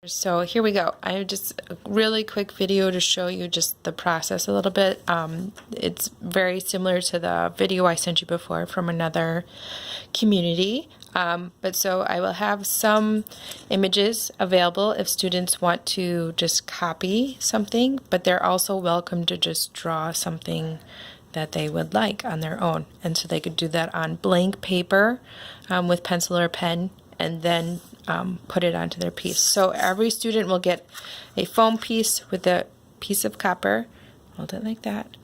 So here we go. I have just a really quick video to show you just the process a little bit. It's very similar to the video I sent you before from another community. But so I will have some images available if students want to just copy something, but they're also welcome to just draw something that they would like on their own. And so they could do that on blank paper with pencil or pen, and then put it onto their piece. So every student will get a foam piece with a piece of copper, hold it like that,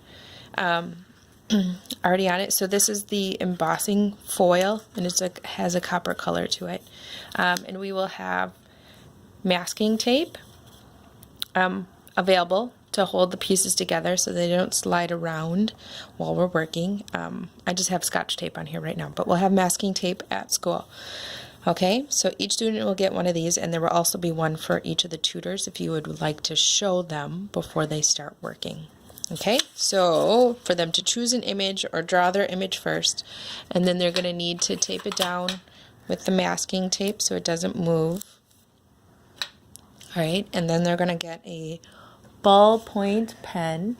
already on it. So this is the embossing foil, and it has a copper color to it. And we will have masking tape available to hold the pieces together so they don't slide around while we're working. I just have Scotch tape on here right now, but we'll have masking tape at school. Okay, so each student will get one of these, and there will also be one for each of the tutors if you would like to show them before they start working. Okay, so for them to choose an image or draw their image first, and then they're going to need to tape it down with the masking tape so it doesn't move. All right, and then they're going to get a ballpoint pen.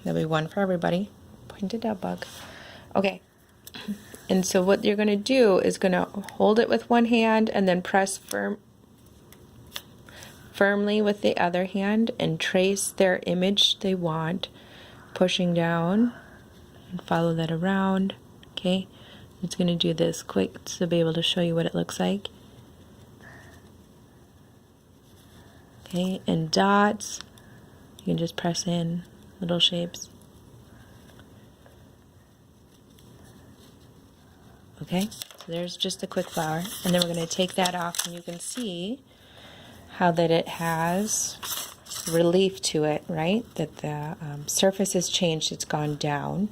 There'll be one for everybody. Pointed out bug. Okay. And so what you're going to do is going to hold it with one hand and then press firmly with the other hand and trace their image they want, pushing down and follow that around. Okay, it's going to do this quick to be able to show you what it looks like. Okay, and dots, you can just press in little shapes. Okay, so there's just a quick flower, and then we're going to take that off, and you can see how that it has relief to it, right? That the surface has changed, it's gone down.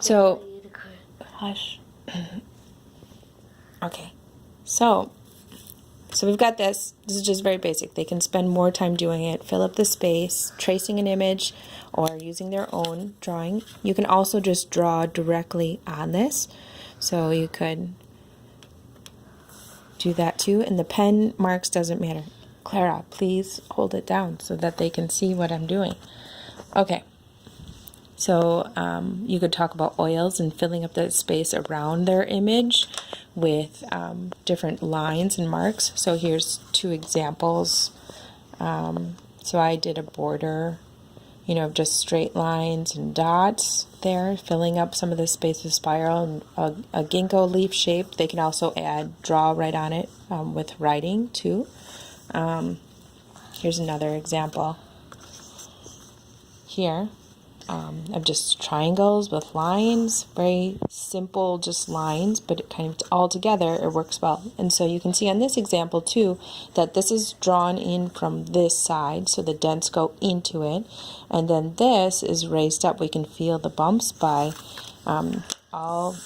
So, hush. Okay, so we've got this. This is just very basic. They can spend more time doing it, fill up the space, tracing an image, or using their own drawing. You can also just draw directly on this. So you could do that too. And the pen marks doesn't matter. Clara, please hold it down so that they can see what I'm doing. Okay. So you could talk about oils and filling up the space around their image with different lines and marks. So here's two examples. So I did a border, you know, just straight lines and dots there, filling up some of the space with spiral and a ginkgo leaf shape. They can also draw right on it with writing too. Here's another example here. Of just triangles with lines, very simple, just lines, but it kind of all together it works well. And so you can see on this example too that this is drawn in from this side, so the dents go into it, and then this is raised up. We can feel the bumps by all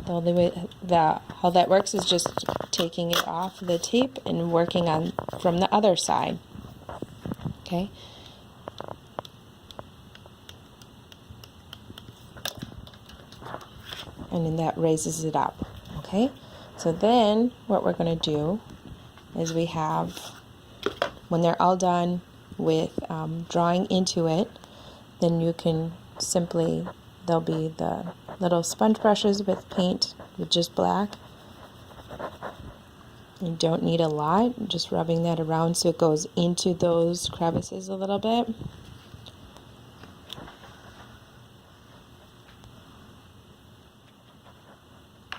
the only way how that works is just taking it off the tape and working on from the other side. Okay. And then that raises it up. Okay, so then what we're going to do is we have, when they're all done with drawing into it, then you can simply, there'll be the little sponge brushes with paint with just black. You don't need a lot, just rubbing that around so it goes into those crevices a little bit.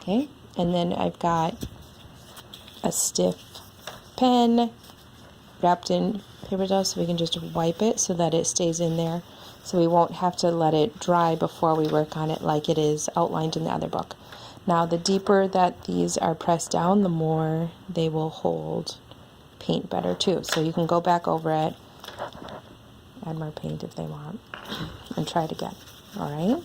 Okay, and then I've got a stiff pen wrapped in paper towel so we can just wipe it so that it stays in there, so we won't have to let it dry before we work on it like it is outlined in the other book. Now the deeper that these are pressed down, the more they will hold paint better too. So you can go back over it, add more paint if they want, and try it again. All right?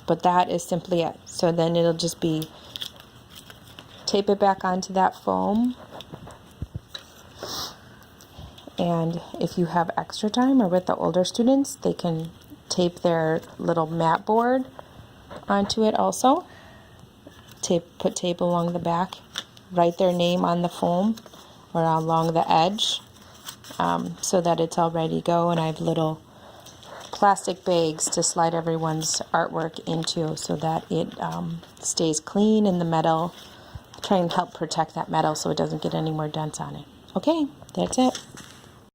But that is simply it. So then it'll just be tape it back onto that foam, and if you have extra time or with the older students, they can tape their little mat board onto it also. Put tape along the back, write their name on the foam or along the edge, so that it's all ready to go. And I have little plastic bags to slide everyone's artwork into so that it stays clean in the metal. Try and help protect that metal so it doesn't get any more dents on it. Okay, that's it.